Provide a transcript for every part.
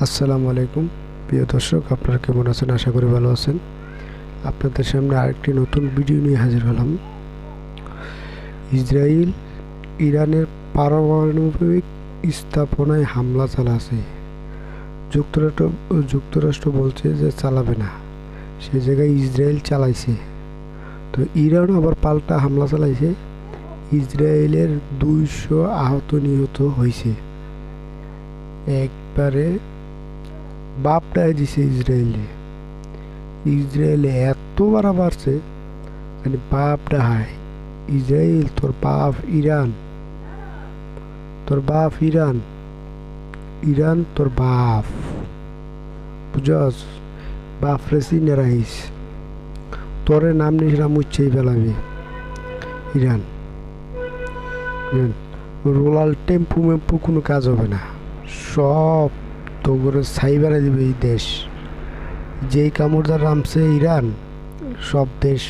আসসালামু আলাইকুম প্রিয় দর্শক, আপনারা কেমন আছেন? আশা করি ভালো আছেন। আপনাদের সামনে আরেকটি নতুন ভিডিও নিয়ে হাজির হলাম। ইসরায়েল ইরানের পারমাণবিক স্থাপনায় হামলা চালাচ্ছে। যুক্তরাষ্ট্র বলছে যে চালাবে না, সে জায়গায় ইসরায়েল চালাইছে। তো ইরানও আবার পাল্টা হামলা চালাইছে। ইসরায়েলের 200 আহত নিহত হয়েছে। একবারে বাপটাই দিছে ইসরায়েলে এত বাড়া বাড়ছে, মানে বাপটা হায়। ইসরায়েল তোর বাপ ইরান, ইরান তোর বাপ, বুঝস? বাপ রে চিনে রাইস, তোরে নাম নিশরা মুচ্ছেই ফেলাবে ইরান। রোলাল টেম্পু মেম্পু কোনো কাজ হবে না, সব তো করে ছাই বেড়া দিবে এই দেশ। যেই কামড়দার নামছে ইরান, সব দেশ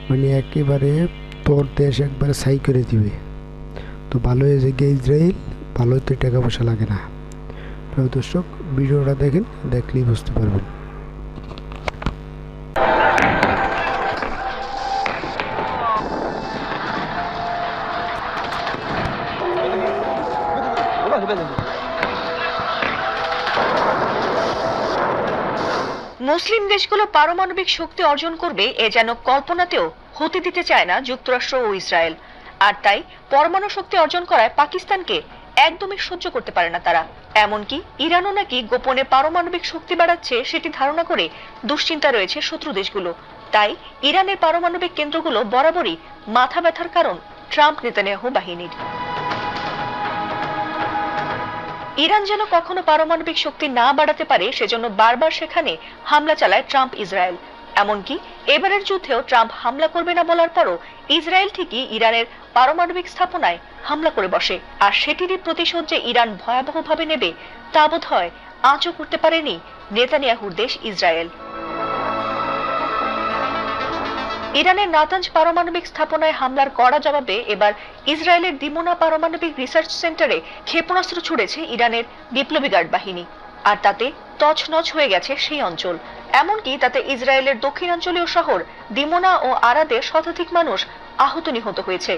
মানে একেবারে তোর দেশ একবারে ছাই করে দিবে। তো ভালো হয়েছে গিয়ে ইসরায়েল, ভালো তো টাকা পয়সা লাগে না। প্রিয় দর্শক, ভিডিওটা দেখেন, দেখলেই বুঝতে পারবেন। মুসলিম দেশগুলো পারমাণবিক শক্তি অর্জন করবে এ যেন কল্পনাতেও হতে দিতে চায় না যুক্তরাষ্ট্র ও ইসরায়েল। আর তাই পরমাণু শক্তি অর্জন করায় পাকিস্তানকে একদমই সহ্য করতে পারে না তারা। এমনকি ইরানও নাকি গোপনে পারমাণবিক শক্তি বাড়াচ্ছে সেটি ধারণা করে দুশ্চিন্তা রয়েছে শত্রু দেশগুলো। তাই ইরানের পারমাণবিক কেন্দ্রগুলো বরাবরই মাথা ব্যথার কারণ ট্রাম্প নেতানিয়াহু বাহিনীর। ইরান যেন কখনো পারমাণবিক শক্তি না বাড়াতে পারে সেজন্য বারবার সেখানে হামলা চালায় ট্রাম্প ইসরায়েল। এমনকি এবারের যুদ্ধেও ট্রাম্প হামলা করবে না বলার পরও ইসরায়েল ঠিকই ইরানের পারমাণবিক স্থাপনায় হামলা করে বসে। আর সেটিরই প্রতিশোধ যে ইরান ভয়াবহভাবে নেবে তা বোধহয় আঁচও করতে পারেনি নেতানিয়াহুর দেশ ইসরায়েল। ইরানের নাতাঞ্জ পারমাণবিক স্থাপনায় হামলার কড়া জবাবে এবার ইসরায়েলের দিমোনা পারমাণবিক রিসার্চ সেন্টারে ক্ষেপণাস্ত্র ছুড়েছে ইরানের বিপ্লবী গার্ড বাহিনী। আর তাতে তছনছ হয়ে গেছে সেই অঞ্চল। এমনকি তাতে ইসরায়েলের দক্ষিণাঞ্চলীয় শহর দিমোনা ও আরাদে শতাধিক মানুষ আহত নিহত হয়েছে।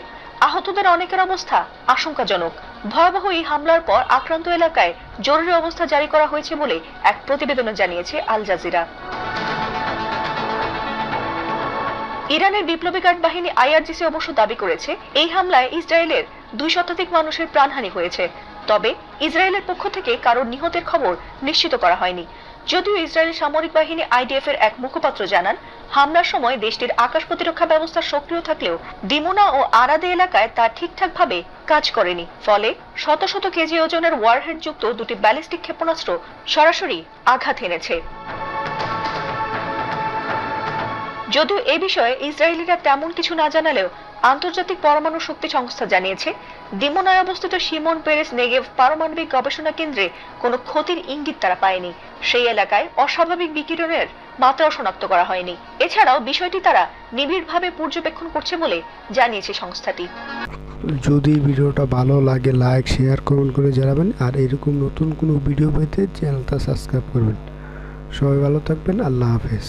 আহতদের অনেকের অবস্থা আশঙ্কাজনক। ভয়াবহ এই হামলার পর আক্রান্ত এলাকায় জরুরি অবস্থা জারি করা হয়েছে বলে এক প্রতিবেদনে জানিয়েছে আল জাজিরা। ইরানের বিপ্লবী গার্ড বাহিনী আইআরজিসি অবশ্য দাবি করেছে এই হামলায় ইসরায়েলের 2 শতাধিক মানুষের প্রাণহানি হয়েছে। তবে ইসরায়েলের পক্ষ থেকে কারোর নিহতের খবর নিশ্চিত করা হয়নি। যদিও ইসরায়েলি সামরিক বাহিনী আইডিএফ এর এক মুখপাত্র জানান, হামলার সময় দেশটির আকাশ প্রতিরক্ষা ব্যবস্থা সক্রিয় থাকলেও দিমোনা ও আরাদে এলাকায় তা ঠিকঠাকভাবে কাজ করেনি। ফলে শত শত কেজি ওজনের ওয়ারহেড যুক্ত 2টি ব্যালিস্টিক ক্ষেপণাস্ত্র সরাসরি আঘাত এনেছে। যদিও এ বিষয়ে ইসরায়েলিরা তেমন কিছু না জানালেও আন্তর্জাতিক পরমাণু শক্তি সংস্থা জানিয়েছে, দিমোনায় অবস্থিত শিমন পেরেস নেগেভ পারমাণবিক গবেষণা কেন্দ্রে কোনো ক্ষতির ইঙ্গিত তারা পায়নি। সেই এলাকায় অস্বাভাবিক বিকিরণের মাত্রাও শনাক্ত করা হয়নি। এছাড়াও বিষয়টি তারা নিবিড়ভাবে পর্যবেক্ষণ করছে বলে জানিয়েছে সংস্থাটি। যদি ভিডিওটা ভালো লাগে লাইক, শেয়ার, কমেন্ট করে জানাবেন। আর এরকম নতুন কোনো ভিডিও পেতে চ্যানেলটা সাবস্ক্রাইব করবেন। সবাই ভালো থাকবেন। আল্লাহ হাফেজ।